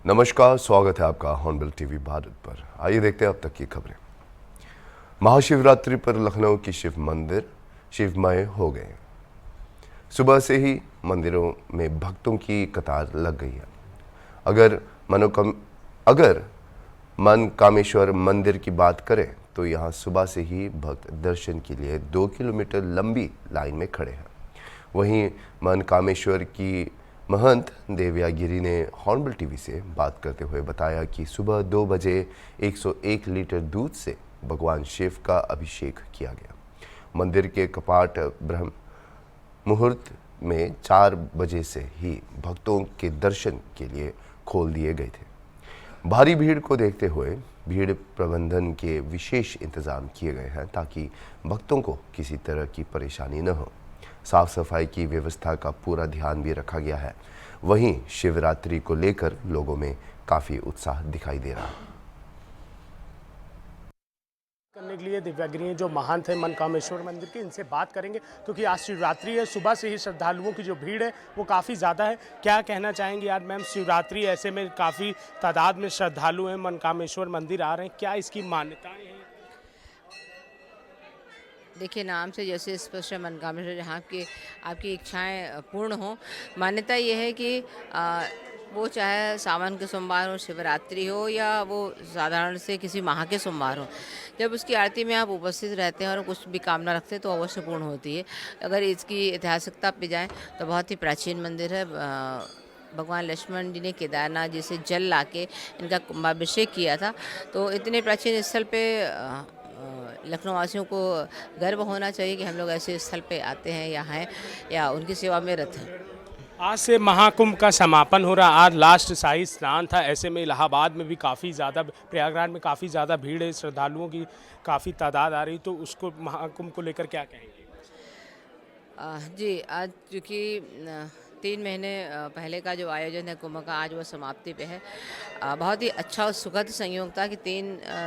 नमस्कार, स्वागत है आपका हॉर्नबिल टीवी भारत पर। आइए देखते हैं अब तक की खबरें। महाशिवरात्रि पर लखनऊ की शिव मंदिर शिवमय हो गए। सुबह से ही मंदिरों में भक्तों की कतार लग गई है। अगर मनकामेश्वर मंदिर की बात करें तो यहाँ सुबह से ही भक्त दर्शन के लिए 2 किलोमीटर लंबी लाइन में खड़े हैं। वहीं मनकामेश्वर की महंत देवयागिरी ने हॉर्नबिल टीवी से बात करते हुए बताया कि सुबह 2 बजे 101 लीटर दूध से भगवान शिव का अभिषेक किया गया। मंदिर के कपाट ब्रह्म मुहूर्त में 4 बजे से ही भक्तों के दर्शन के लिए खोल दिए गए थे। भारी भीड़ को देखते हुए भीड़ प्रबंधन के विशेष इंतजाम किए गए हैं ताकि भक्तों को किसी तरह की परेशानी न हो। साफ सफाई की व्यवस्था का पूरा ध्यान भी रखा गया है। वहीं शिवरात्रि को लेकर लोगों में काफी उत्साह दिखाई दे रहा है। करने के लिए दिव्यागिरी जो महंत है मनकामेश्वर मंदिर के, इनसे बात करेंगे क्योंकि आज शिवरात्रि है। सुबह से ही श्रद्धालुओं की जो भीड़ है वो काफ़ी ज़्यादा है। क्या कहना चाहेंगे यार मैम, शिवरात्रि ऐसे में काफ़ी तादाद में श्रद्धालु हैं मनकामेश्वर मंदिर आ रहे हैं, क्या इसकी मान्यताएं हैं? देखिए, नाम से जैसे स्पष्ट है मनकामेश्वर, जहाँ की आपकी इच्छाएं पूर्ण हो। मान्यता ये है कि वो चाहे सावन के सोमवार हो, शिवरात्रि हो या वो साधारण से किसी माह के सोमवार हो, जब उसकी आरती में आप उपस्थित रहते हैं और कुछ भी कामना रखते हैं तो अवश्य पूर्ण होती है। अगर इसकी ऐतिहासिकता पे जाएँ तो बहुत ही प्राचीन मंदिर है। भगवान लक्ष्मण जी ने केदारनाथ जी से जल लाके इनका कुंभाभिषेक किया था। तो इतने प्राचीन स्थल पे लखनऊ वासियों को गर्व होना चाहिए कि हम लोग ऐसे स्थल पे आते हैं या हैं या उनकी सेवा में रत हैं। आज से महाकुंभ का समापन हो रहा, आज लास्ट शाही स्नान था। ऐसे में इलाहाबाद में भी काफ़ी ज़्यादा, प्रयागराज में काफ़ी ज़्यादा भीड़ है, श्रद्धालुओं की काफ़ी तादाद आ रही, तो उसको महाकुंभ को लेकर क्या कहेंगे? जी, आज चूँकि 3 महीने पहले का जो आयोजन है कुंभ का, आज वो समाप्ति पे है। बहुत ही अच्छा और सुखद संयोग था कि 3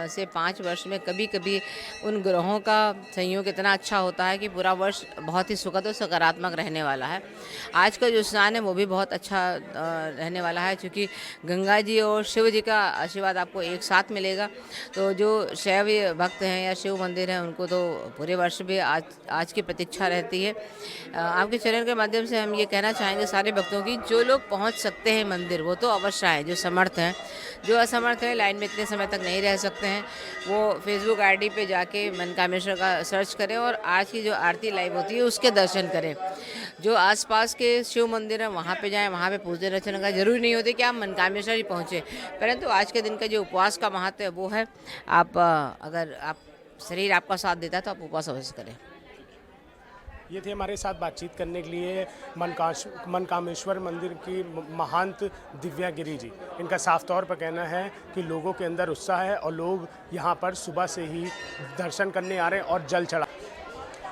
से 5 वर्ष में कभी कभी उन ग्रहों का संयोग इतना अच्छा होता है कि पूरा वर्ष बहुत ही सुखद और सकारात्मक रहने वाला है। आज का जो स्नान है वो भी बहुत अच्छा रहने वाला है, क्योंकि गंगा जी और शिव जी का आशीर्वाद आपको एक साथ मिलेगा। तो जो शैव भक्त हैं या शिव मंदिर हैं उनको तो पूरे वर्ष भी आज की प्रतीक्षा रहती है। आपके चरण के माध्यम से हम ये कहना चाहेंगे सारे भक्तों की, जो लोग पहुंच सकते हैं मंदिर वो तो अवश्य आएँ। जो समर्थ हैं, जो असमर्थ हैं, लाइन में इतने समय तक नहीं रह सकते हैं, वो फेसबुक आईडी पे जाके मनकामेश्वर का सर्च करें और आज की जो आरती लाइव होती है उसके दर्शन करें। जो आसपास के शिव मंदिर हैं वहाँ पे जाएं, वहाँ पे पूजन अर्चना का जरूरी नहीं होती कि आप मनकामेश्वर ही पहुँचे, परंतु आज के दिन का जो उपवास का महत्व है वो है। आप अगर आप शरीर आपका साथ देता है तो आप उपवास अवश्य करें। ये थे हमारे साथ बातचीत करने के लिए मनकामेश्वर मंदिर की महंत दिव्यागिरी जी। इनका साफ तौर पर कहना है कि लोगों के अंदर उत्साह है और लोग यहाँ पर सुबह से ही दर्शन करने आ रहे हैं और जल चढ़ा।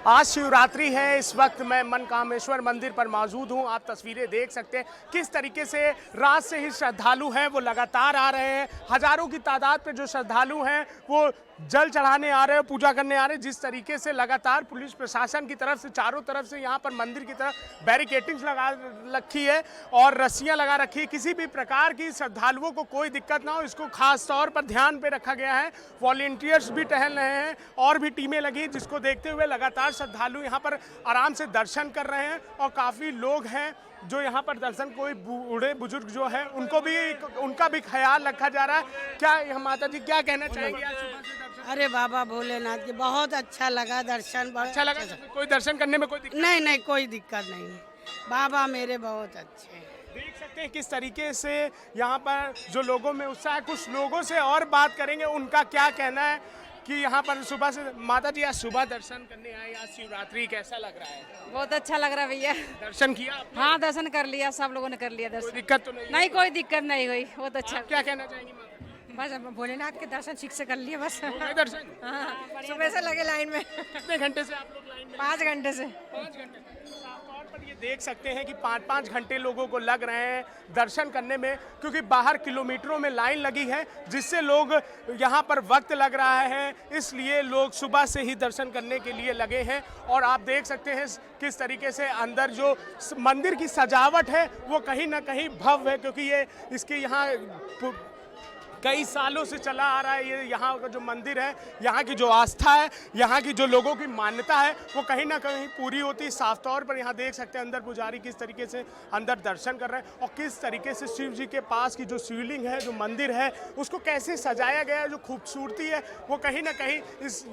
आज शिवरात्रि है, इस वक्त मैं मनकामेश्वर मंदिर पर मौजूद हूँ। आप तस्वीरें देख सकते हैं किस तरीके से रात से ही श्रद्धालु हैं वो लगातार आ रहे हैं। हजारों की तादाद पे जो श्रद्धालु हैं वो जल चढ़ाने आ रहे हैं, पूजा करने आ रहे हैं। जिस तरीके से लगातार पुलिस प्रशासन की तरफ से चारों तरफ से यहाँ पर मंदिर की तरफ बैरिकेटिंग्स लगा रखी है और रस्सियाँ लगा रखी है, किसी भी प्रकार की श्रद्धालुओं को कोई दिक्कत ना हो, इसको खास तौर पर ध्यान पे रखा गया है। वॉलेंटियर्स भी टहल रहे हैं और भी टीमें लगी, जिसको देखते हुए लगातार श्रद्धालु यहाँ पर आराम से दर्शन कर रहे हैं और काफ़ी लोग हैं जो यहाँ पर दर्शन, कोई बूढ़े बुजुर्ग जो है उनका भी ख्याल रखा जा रहा है। क्या माता जी क्या कहना चाहेंगे आज सुबह से दर्शन? अरे बाबा भोलेनाथ जी, बहुत अच्छा लगा दर्शन। अच्छा लगा? कोई दर्शन करने में कोई दिक्कत नहीं, कोई दिक्कत नहीं। बाबा मेरे बहुत अच्छे हैं। देख सकते हैं किस तरीके से यहाँ पर जो लोगों में उत्साह है। कुछ लोगों से और बात करेंगे, उनका क्या कहना है कि यहाँ पर सुबह से। माता जी, आज सुबह दर्शन करने आए, आज शिवरात्रि, कैसा लग रहा है? बहुत अच्छा लग रहा है भैया। दर्शन किया आपने? हाँ, दर्शन कर लिया, सब लोगों ने कर लिया दर्शन। कोई दिक्कत तो नहीं? नहीं, कोई दिक्कत नहीं हुई, बहुत अच्छा। क्या कहना चाहेंगी माता? बस अब भोलेनाथ के दर्शन ठीक से कर लिए बस। हो गए दर्शन? हाँ, सुबह से लगे लाइन में। कितने घंटे से आप लोग लाइन में? 5 घंटे से। 5 घंटे। साफ तौर पर ये देख सकते हैं कि 5-5 घंटे लोगों को लग रहे हैं दर्शन करने में, क्योंकि बाहर किलोमीटरों में लाइन लगी है, जिससे लोग यहाँ पर वक्त लग रहा है, इसलिए लोग सुबह से ही दर्शन करने के लिए लगे हैं। और आप देख सकते हैं किस तरीके से अंदर जो मंदिर की सजावट है वो कहीं ना कहीं भव्य है, क्योंकि ये इसके यहाँ कई सालों से चला आ रहा है। ये यहाँ का जो मंदिर है, यहाँ की जो आस्था है, यहाँ की जो लोगों की मान्यता है, वो कहीं ना कहीं पूरी होती है। साफ तौर पर यहाँ देख सकते हैं अंदर पुजारी किस तरीके से अंदर दर्शन कर रहे हैं और किस तरीके से शिव जी के पास की जो शिवलिंग है, जो मंदिर है, उसको कैसे सजाया गया है, जो खूबसूरती है वो कहीं ना कहीं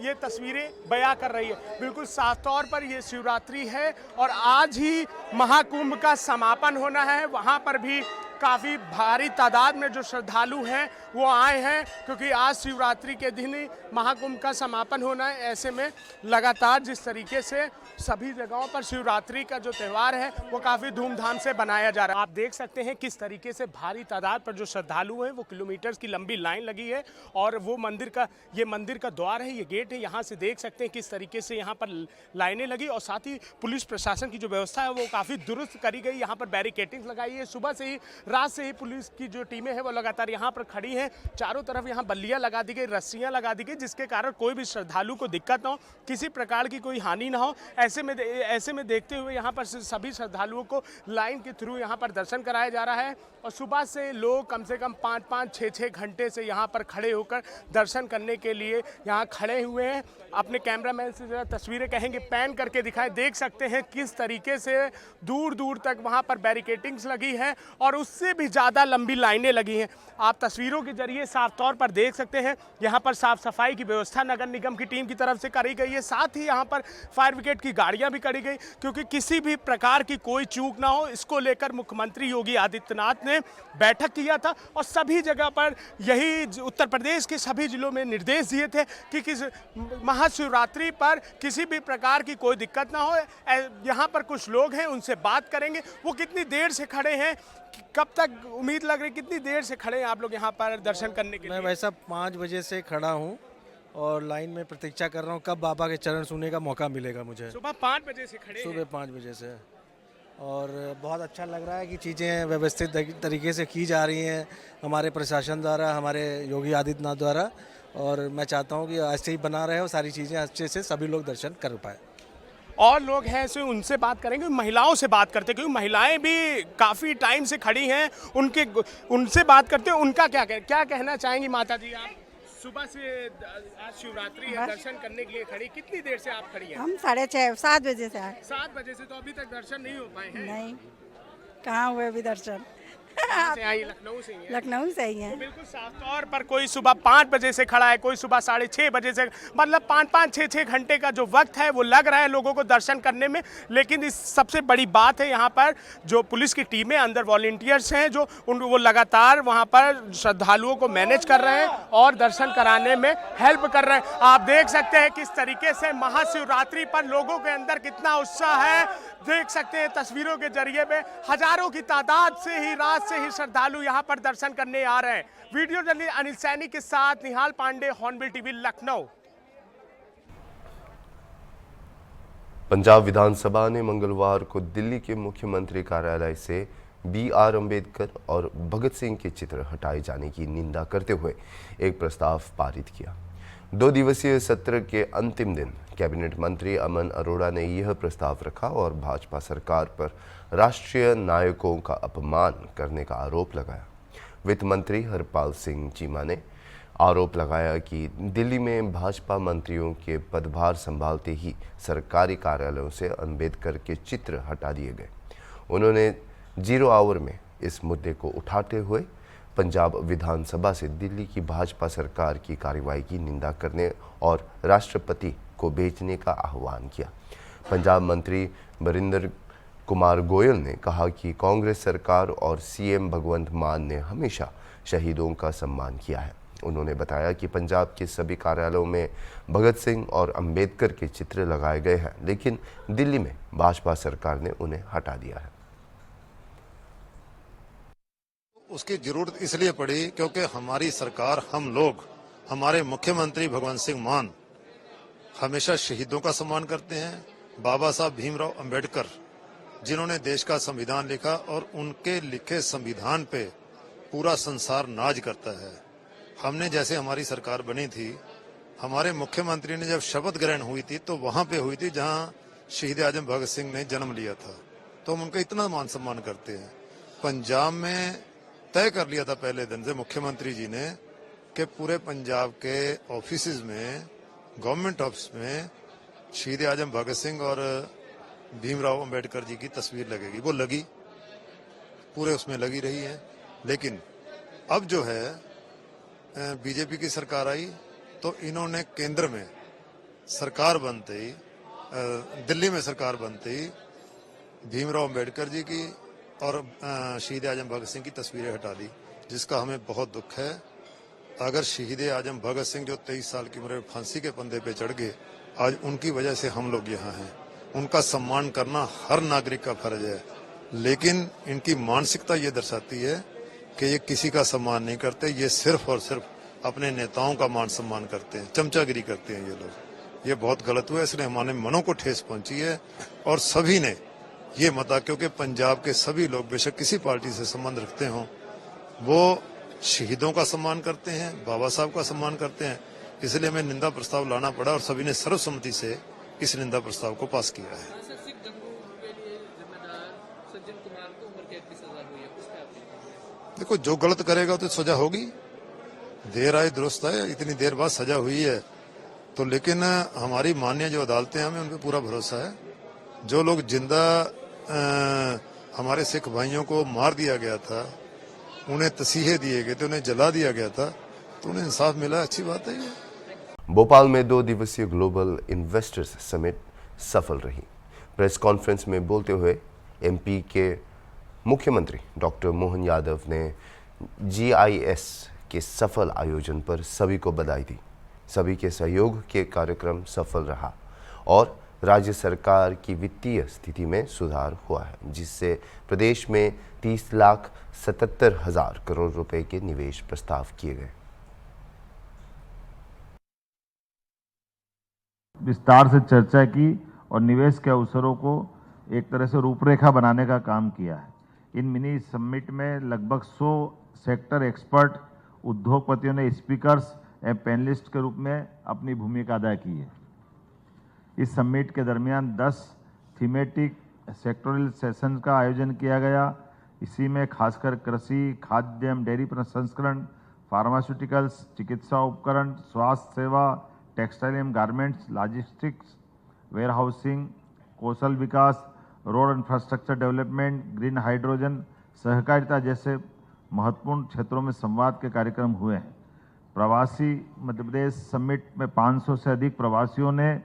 ये तस्वीरें बयां कर रही है। बिल्कुल साफ तौर पर ये शिवरात्रि है और आज ही महाकुंभ का समापन होना है। वहाँ पर भी काफ़ी भारी तादाद में जो श्रद्धालु हैं वो आए हैं, क्योंकि आज शिवरात्रि के दिन ही महाकुंभ का समापन होना है। ऐसे में लगातार जिस तरीके से सभी जगहों पर शिवरात्रि का जो त्यौहार है वो काफ़ी धूमधाम से बनाया जा रहा है। आप देख सकते हैं किस तरीके से भारी तादाद पर जो श्रद्धालु हैं वो किलोमीटर्स की लंबी लाइन लगी है और वो मंदिर का द्वार है, ये गेट है। यहाँ से देख सकते हैं किस तरीके से यहाँ पर लाइनें लगी और साथ ही पुलिस प्रशासन की जो व्यवस्था है वो काफ़ी दुरुस्त करी गई। यहाँ पर बैरिकेटिंग लगाई है। सुबह से ही, रात से ही पुलिस की जो टीमें हैं वो लगातार यहाँ पर खड़ी हैं। चारों तरफ यहाँ बल्लियाँ लगा दी गई, रस्सियाँ लगा दी गई, जिसके कारण कोई भी श्रद्धालु को दिक्कत ना हो, किसी प्रकार की कोई हानि ना हो। ऐसे में देखते हुए यहाँ पर सभी श्रद्धालुओं को लाइन के थ्रू यहाँ पर दर्शन कराया जा रहा है और सुबह से लोग कम से कम 5-5, 6-6 घंटे से यहाँ पर खड़े होकर दर्शन करने के लिए यहाँ खड़े हुए हैं। अपने कैमरामैन से जरा तस्वीरें कहेंगे पैन करके दिखाएं। देख सकते हैं किस तरीके से दूर दूर तक वहाँ पर बैरिकेटिंग्स लगी है और उससे भी ज़्यादा लंबी लाइनें लगी हैं। आप तस्वीरों के जरिए साफ तौर पर देख सकते हैं यहाँ पर साफ सफाई की व्यवस्था नगर निगम की टीम की तरफ से करी गई है। साथ ही यहाँ पर फायर ब्रिगेड की गाड़ियाँ भी करी गई, क्योंकि किसी भी प्रकार की कोई चूक ना हो, इसको लेकर मुख्यमंत्री योगी आदित्यनाथ ने बैठक किया था और सभी जगह पर यही उत्तर प्रदेश के सभी जिलों में निर्देश दिए थे कि किस महाशिवरात्रि पर किसी भी प्रकार की कोई दिक्कत ना हो। यहाँ पर कुछ लोग हैं, उनसे बात करेंगे। वो कितनी देर से खड़े हैं, कब तक उम्मीद लग रही, कितनी देर से खड़े हैं आप लोग यहाँ पर दर्शन करने के लिए? मैं वैसा 5 बजे से खड़ा हूँ और लाइन में प्रतीक्षा कर रहा हूँ कब बाबा के चरण छूने का मौका मिलेगा मुझे। सुबह 5 बजे से खड़े हैं? सुबह 5 बजे से, और बहुत अच्छा लग रहा है कि चीज़ें व्यवस्थित तरीके से की जा रही हैं हमारे प्रशासन द्वारा, हमारे योगी आदित्यनाथ द्वारा, और मैं चाहता हूँ कि ऐसे ही बना रहे और सारी चीज़ें अच्छे से सभी लोग दर्शन कर पाए। और लोग हैं ऐसे, उनसे बात करेंगे, महिलाओं से बात करते, क्योंकि महिलाएं भी काफ़ी टाइम से खड़ी हैं, उनसे बात करते हैं। उनका क्या कहना चाहेंगी माता जी? आप सुबह से आज शिवरात्रि है, दर्शन करने के लिए खड़ी, कितनी देर से आप खड़ी हैं? हम 6:30, 7 बजे से आए। 7 बजे से, तो अभी तक दर्शन नहीं हो पाए हैं? नहीं, कहाँ हुए अभी दर्शन। से आई, लखनऊ से ही है? लखनऊ से ही है। तो बिल्कुल साफ तौर पर कोई सुबह 5 बजे से खड़ा है, कोई सुबह 6:30 बजे से, मतलब 5-5, 6-6 घंटे का जो वक्त है वो लग रहा है लोगों को दर्शन करने में। लेकिन इस सबसे बड़ी बात है यहाँ पर जो पुलिस की टीमें, अंदर वॉलंटियर्स हैं जो वो लगातार वहाँ पर श्रद्धालुओं को मैनेज कर रहे हैं और दर्शन कराने में हेल्प कर रहे हैं। आप देख सकते हैं किस तरीके से महाशिवरात्रि पर लोगों के अंदर कितना उत्साह है। देख सकते हैं तस्वीरों के जरिए में हजारों की तादाद से ही, रात से ही श्रद्धालु यहाँ पर दर्शन करने आ रहे हैं। वीडियो जर्नलिस्ट अनिल सैनी के साथ निहाल पांडे, हॉर्नबिल टीवी, लखनऊ। पंजाब विधानसभा ने मंगलवार को दिल्ली के मुख्यमंत्री कार्यालय से BR अम्बेडकर और भगत सिंह के चित्र हटाए जाने की निंदा करते हुए एक प्रस्ताव पारित किया। 2 दिवसीय सत्र के अंतिम दिन कैबिनेट मंत्री अमन अरोड़ा ने यह प्रस्ताव रखा और भाजपा सरकार पर राष्ट्रीय नायकों का अपमान करने का आरोप लगाया। वित्त मंत्री हरपाल सिंह चीमा ने आरोप लगाया कि दिल्ली में भाजपा मंत्रियों के पदभार संभालते ही सरकारी कार्यालयों से अम्बेडकर के चित्र हटा दिए गए। उन्होंने 0 आवर में इस मुद्दे को उठाते हुए पंजाब विधानसभा से दिल्ली की भाजपा सरकार की कार्रवाई की निंदा करने और राष्ट्रपति को भेजने का आह्वान किया। पंजाब मंत्री बरिंदर कुमार गोयल ने कहा कि कांग्रेस सरकार और CM भगवंत मान ने हमेशा शहीदों का सम्मान किया है। उन्होंने बताया कि पंजाब के सभी कार्यालयों में भगत सिंह और अंबेडकर के चित्र लगाए गए हैं, लेकिन दिल्ली में भाजपा सरकार ने उन्हें हटा दिया है। उसकी जरूरत इसलिए पड़ी क्योंकि हमारी सरकार, हम लोग, हमारे मुख्यमंत्री भगवंत सिंह मान हमेशा शहीदों का सम्मान करते हैं। बाबा साहब भीमराव अंबेडकर जिन्होंने देश का संविधान लिखा और उनके लिखे संविधान पे पूरा संसार नाज करता है। हमने जैसे हमारी सरकार बनी थी, हमारे मुख्यमंत्री ने जब शपथ ग्रहण हुई थी तो वहां पे हुई थी जहां शहीद आजम भगत सिंह ने जन्म लिया था, तो हम उनका इतना मान सम्मान करते हैं। पंजाब में तय कर लिया था पहले दिन से मुख्यमंत्री जी ने कि पूरे पंजाब के ऑफिसेज में, गवर्नमेंट ऑफिस में शहीद आजम भगत सिंह और भीमराव अंबेडकर जी की तस्वीर लगेगी। वो लगी, पूरे उसमें लगी रही है। लेकिन अब जो है बीजेपी की सरकार आई तो इन्होंने केंद्र में सरकार बनते ही, दिल्ली में सरकार बनते ही भीमराव अंबेडकर जी की और शहीद आजम भगत सिंह की तस्वीरें हटा दी, जिसका हमें बहुत दुख है। अगर शहीद आजम भगत सिंह जो 23 साल की उम्र में फांसी के फंदे पे चढ़ गए, आज उनकी वजह से हम लोग यहाँ हैं। उनका सम्मान करना हर नागरिक का फर्ज है, लेकिन इनकी मानसिकता ये दर्शाती है कि ये किसी का सम्मान नहीं करते, ये सिर्फ और सिर्फ अपने नेताओं का मान सम्मान करते हैं, चमचागिरी करते हैं ये लोग। ये बहुत गलत हुआ, इसलिए हमारे मनों को ठेस पहुंची है और सभी ने ये मता, क्योंकि पंजाब के सभी लोग बेशक किसी पार्टी से संबंध रखते हों, वो शहीदों का सम्मान करते हैं, बाबा साहब का सम्मान करते हैं। इसलिए हमें निंदा प्रस्ताव लाना पड़ा और सभी ने सर्वसम्मति से इस निंदा प्रस्ताव को पास किया है। देखो, जो गलत करेगा तो सजा होगी, देर आए दुरुस्त आए। इतनी देर बाद सजा हुई है तो, लेकिन हमारी माननीय जो अदालतें हैं, हमें उन पर पूरा भरोसा है। जो लोग जिंदा हमारे सिख भाइयों को मार दिया गया था, उन्हें तसीहे दिए गए थे, उन्हें जला दिया गया था, तो उन्हें इंसाफ मिला, अच्छी बात है ये। भोपाल में 2 दिवसीय ग्लोबल इन्वेस्टर्स समिट सफल रही। प्रेस कॉन्फ्रेंस में बोलते हुए एमपी के मुख्यमंत्री डॉक्टर मोहन यादव ने GIS के सफल आयोजन पर सभी को बधाई दी। सभी के सहयोग के कार्यक्रम सफल रहा और राज्य सरकार की वित्तीय स्थिति में सुधार हुआ है, जिससे प्रदेश में 30,77,000 करोड़ रुपए के निवेश प्रस्ताव किए गए। विस्तार से चर्चा की और निवेश के अवसरों को एक तरह से रूपरेखा बनाने का काम किया है। इन मिनी समिट में लगभग 100 सेक्टर एक्सपर्ट उद्योगपतियों ने स्पीकर्स एवं पैनलिस्ट के रूप में अपनी भूमिका अदा की है। इस समिट के दरमियान 10 थीमेटिक सेक्टोरल सेशन का आयोजन किया गया। इसी में खासकर कृषि, खाद्य एवं डेयरी प्रसंस्करण, फार्मास्यूटिकल्स, चिकित्सा उपकरण, स्वास्थ्य सेवा, टेक्सटाइल एवं गारमेंट्स, लॉजिस्टिक्स, वेयर हाउसिंग, कौशल विकास, road infrastructure development, green hydrogen, सहकारिता जैसे महत्वपूर्ण क्षेत्रों में संवाद के कार्यक्रम हुए हैं। प्रवासी मध्य प्रदेश समिट में 500 से अधिक प्रवासियों ने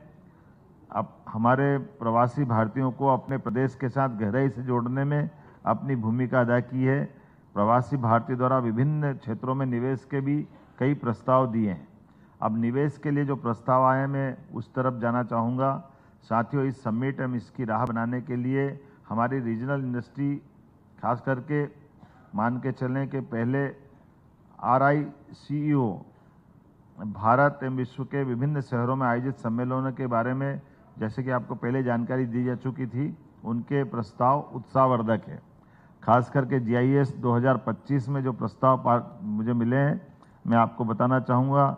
अब हमारे प्रवासी भारतीयों को अपने प्रदेश के साथ गहराई से जोड़ने में अपनी भूमिका अदा की है। प्रवासी भारतीय द्वारा विभिन्न क्षेत्रों में निवेश के भी कई प्रस्ताव दिए हैं। अब निवेश के लिए जो प्रस्ताव आए हैं, मैं उस तरफ जाना चाहूँगा। साथियों, इस समिट एवं इसकी राह बनाने के लिए हमारी रीजनल इंडस्ट्री, खास करके मान के चलें कि पहले RICEO भारत एवं विश्व के विभिन्न शहरों में आयोजित सम्मेलनों के बारे में, जैसे कि आपको पहले जानकारी दी जा चुकी थी, उनके प्रस्ताव उत्साहवर्धक है। खास करके GIS 2025 में जो प्रस्ताव मुझे मिले हैं, मैं आपको बताना चाहूँगा।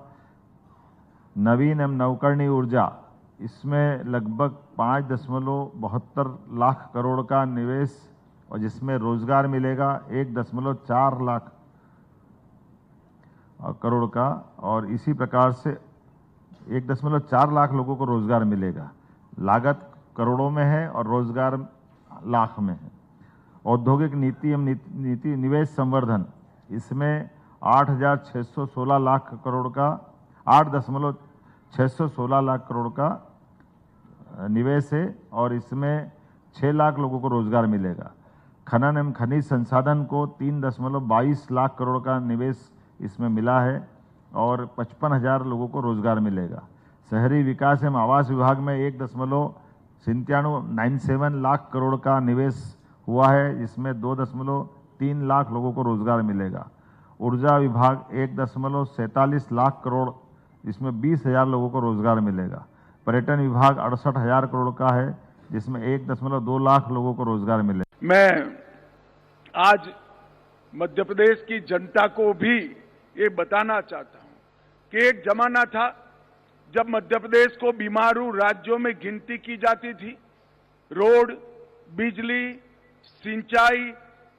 नवीन एवं नवकरणीय ऊर्जा, इसमें लगभग 5.72 लाख करोड़ का निवेश और जिसमें रोजगार मिलेगा 1.4 लाख करोड़ का, और इसी प्रकार से 1.4 लाख लोगों को रोजगार मिलेगा। लागत करोड़ों में है और रोजगार लाख में है। औद्योगिक नीति एवं नीति निवेश संवर्धन, इसमें 8,616 लाख करोड़ का 8.616 लाख करोड़ का निवेश है और इसमें 6 लाख लोगों को रोजगार मिलेगा। खनन एवं खनिज संसाधन को 3.22 लाख करोड़ का निवेश इसमें मिला है और 55,000 लोगों को रोजगार मिलेगा। शहरी विकास एवं आवास विभाग में 1.97 लाख करोड़ का निवेश हुआ है, जिसमें 2.3 लाख लोगों को रोजगार मिलेगा। ऊर्जा विभाग 1.47 लाख करोड़, जिसमें 20,000 लोगों को रोजगार मिलेगा। पर्यटन विभाग 68,000 करोड़ का है, जिसमें 1.2 लाख लोगों को रोजगार मिले। मैं आज मध्य प्रदेश की जनता को भी ये बताना चाहता हूं कि एक जमाना था जब मध्य प्रदेश को बीमारू राज्यों में गिनती की जाती थी। रोड, बिजली, सिंचाई,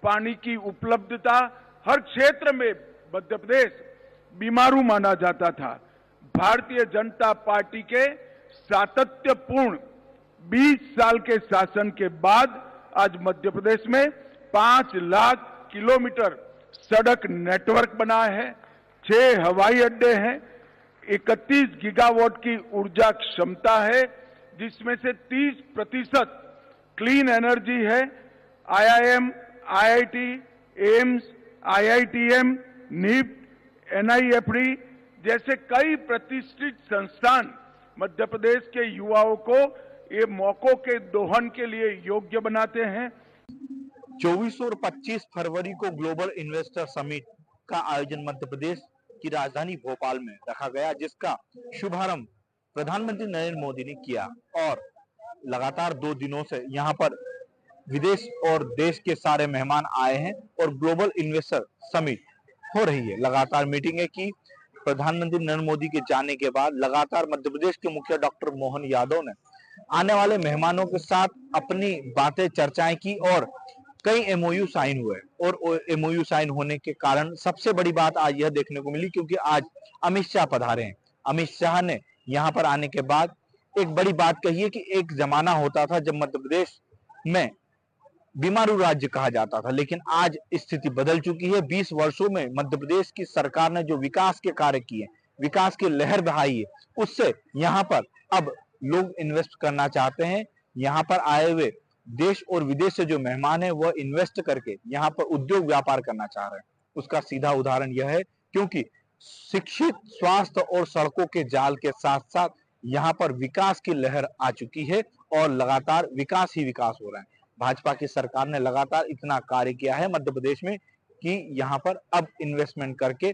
पानी की उपलब्धता, हर क्षेत्र में मध्य प्रदेश बीमारू माना जाता था। भारतीय जनता पार्टी के सातत्यपूर्ण 20 साल के शासन के बाद आज मध्य प्रदेश में 5 लाख किलोमीटर सड़क नेटवर्क बना है, 6 हवाई अड्डे हैं, 31 गीगावाट की ऊर्जा क्षमता है, जिसमें से 30% क्लीन एनर्जी है। IIM, IIT, AIIMS, IITM, NIFT, NIFD जैसे कई प्रतिष्ठित संस्थान मध्य प्रदेश के युवाओं को ये मौकों के दोहन के लिए योग्य बनाते हैं। 24 और 25 फरवरी को ग्लोबल इन्वेस्टर समिट का आयोजन मध्य प्रदेश की राजधानी भोपाल में रखा गया, जिसका शुभारंभ प्रधानमंत्री नरेंद्र मोदी ने किया और लगातार 2 दिनों से यहां पर विदेश और देश के सारे मेहमान आए हैं और ग्लोबल इन्वेस्टर समिट हो रही है। लगातार मीटिंगें की। प्रधानमंत्री नरेंद्र मोदी के जाने के बाद लगातार मध्य प्रदेश के मुखिया डॉक्टर मोहन यादव ने आने वाले मेहमानों के साथ अपनी बातें चर्चाएं की और कई MOU साइन हुए और MOU साइन होने के कारण सबसे बड़ी बात आज यह देखने को मिली, क्योंकि आज अमित शाह पधारे हैं। अमित शाह ने यहां पर आने के बाद एक बड़ी बात कही है कि एक जमाना होता था जब मध्य प्रदेश में बीमारू राज्य कहा जाता था, लेकिन आज स्थिति बदल चुकी है। 20 वर्षों में मध्य प्रदेश की सरकार ने जो विकास के कार्य किए, विकास की लहर बहाई है, उससे यहाँ पर अब लोग इन्वेस्ट करना चाहते हैं। यहाँ पर आए हुए देश और विदेश से जो मेहमान है वह इन्वेस्ट करके यहाँ पर उद्योग व्यापार करना चाह रहे हैं। उसका सीधा उदाहरण यह है क्योंकि शिक्षित, स्वास्थ्य और सड़कों के जाल के साथ साथ यहाँ पर विकास की लहर आ चुकी है और लगातार विकास ही विकास हो रहा है। भाजपा की सरकार ने लगातार इतना कार्य किया है मध्य प्रदेश में कि यहाँ पर अब इन्वेस्टमेंट करके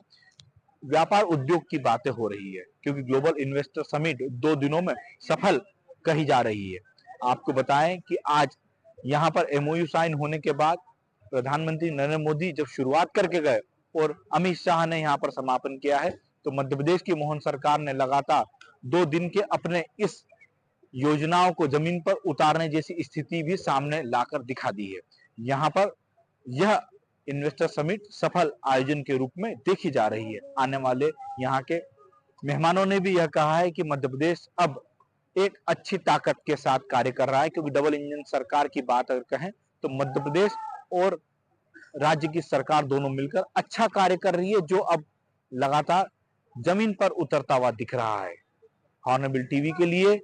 व्यापार उद्योग की बातें हो रही है, क्योंकि ग्लोबल इन्वेस्टर समिट 2 दिनों में सफल कही जा रही है। आपको बताएं कि आज यहाँ पर MOU साइन होने के बाद प्रधानमंत्री नरेंद्र मोदी जब शुरुआत करके गए और अमित शाह ने यहाँ पर समापन किया है, तो मध्य प्रदेश की मोहन सरकार ने लगातार 2 दिन के अपने इस योजनाओं को जमीन पर उतारने जैसी स्थिति भी सामने लाकर दिखा दी है। यहाँ पर यह इन्वेस्टर समिट सफल आयोजन के रूप में देखी जा रही है। आने वाले यहाँ के मेहमानों ने भी यह कहा है कि मध्य प्रदेश अब एक अच्छी ताकत के साथ कार्य कर रहा है, क्योंकि डबल इंजन सरकार की बात अगर कहें तो मध्य प्रदेश और राज्य की सरकार दोनों मिलकर अच्छा कार्य कर रही है, जो अब लगातार जमीन पर उतरता हुआ दिख रहा है। हॉर्नबिल टीवी के लिए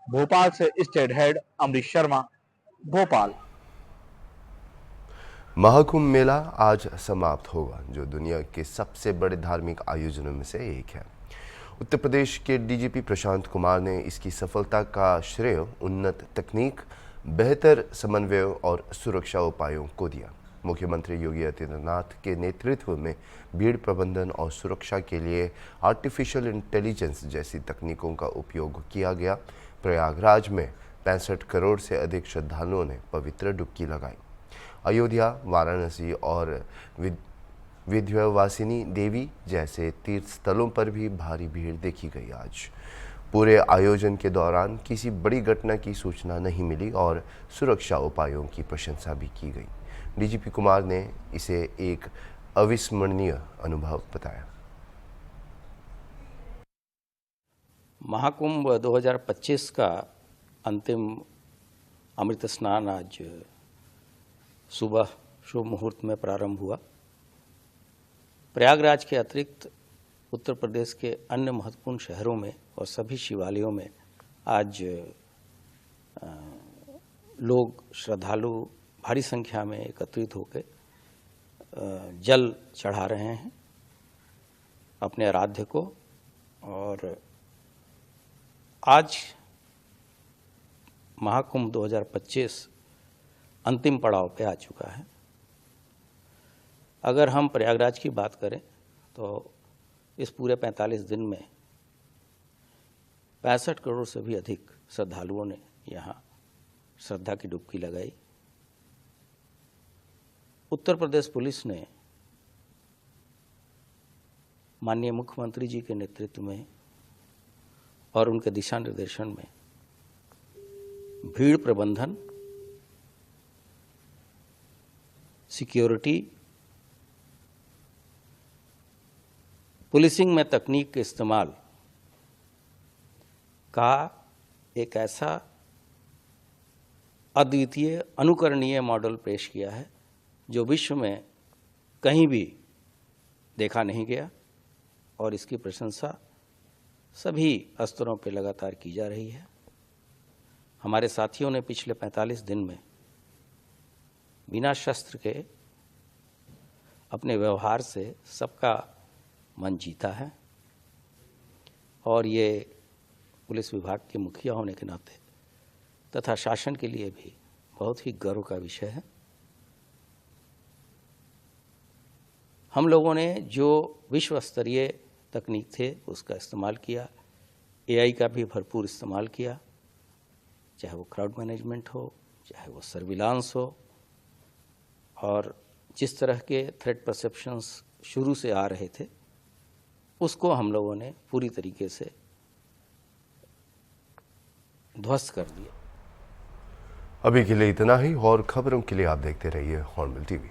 भोपाल से स्टेट हेड अमरीश शर्मा, भोपाल। महाकुंभ मेला आज समाप्त होगा, जो दुनिया के सबसे बड़े धार्मिक आयोजनों में से एक है। उत्तर प्रदेश के DGP प्रशांत कुमार ने इसकी सफलता का श्रेय उन्नत तकनीक, बेहतर समन्वय और सुरक्षा उपायों को दिया। मुख्यमंत्री योगी आदित्यनाथ के नेतृत्व में भीड़ प्रबंधन और सुरक्षा के लिए आर्टिफिशियल इंटेलिजेंस जैसी तकनीकों का उपयोग किया गया। प्रयागराज में 65 करोड़ से अधिक श्रद्धालुओं ने पवित्र डुबकी लगाई। अयोध्या, वाराणसी और विंध्यवासिनी देवी जैसे तीर्थ स्थलों पर भी भारी भीड़ देखी गई। आज पूरे आयोजन के दौरान किसी बड़ी घटना की सूचना नहीं मिली और सुरक्षा उपायों की प्रशंसा भी की गई। DGP कुमार ने इसे एक अविस्मरणीय अनुभव बताया। महाकुंभ 2025 का अंतिम अमृत स्नान आज सुबह शुभ मुहूर्त में प्रारंभ हुआ। प्रयागराज के अतिरिक्त उत्तर प्रदेश के अन्य महत्वपूर्ण शहरों में और सभी शिवालयों में आज लोग, श्रद्धालु भारी संख्या में एकत्रित होकर जल चढ़ा रहे हैं अपने आराध्य को। और आज महाकुंभ 2025 अंतिम पड़ाव पे आ चुका है। अगर हम प्रयागराज की बात करें तो इस पूरे 45 दिन में 65 करोड़ से भी अधिक श्रद्धालुओं ने यहाँ श्रद्धा की डुबकी लगाई। उत्तर प्रदेश पुलिस ने माननीय मुख्यमंत्री जी के नेतृत्व में और उनके दिशा निर्देशन में भीड़ प्रबंधन, सिक्योरिटी, पुलिसिंग में तकनीक के इस्तेमाल का एक ऐसा अद्वितीय अनुकरणीय मॉडल पेश किया है जो विश्व में कहीं भी देखा नहीं गया, और इसकी प्रशंसा सभी स्तरों पर लगातार की जा रही है। हमारे साथियों ने पिछले 45 दिन में बिना शस्त्र के अपने व्यवहार से सबका मन जीता है, और ये पुलिस विभाग के मुखिया होने के नाते तथा शासन के लिए भी बहुत ही गर्व का विषय है। हम लोगों ने जो विश्व स्तरीय तकनीक थे उसका इस्तेमाल किया, एआई का भी भरपूर इस्तेमाल किया, चाहे वो क्राउड मैनेजमेंट हो, चाहे वो सर्विलांस हो, और जिस तरह के थ्रेट परसेप्शंस शुरू से आ रहे थे उसको हम लोगों ने पूरी तरीके से ध्वस्त कर दिया। अभी के लिए इतना ही, और खबरों के लिए आप देखते रहिए हॉर्नबिल टीवी।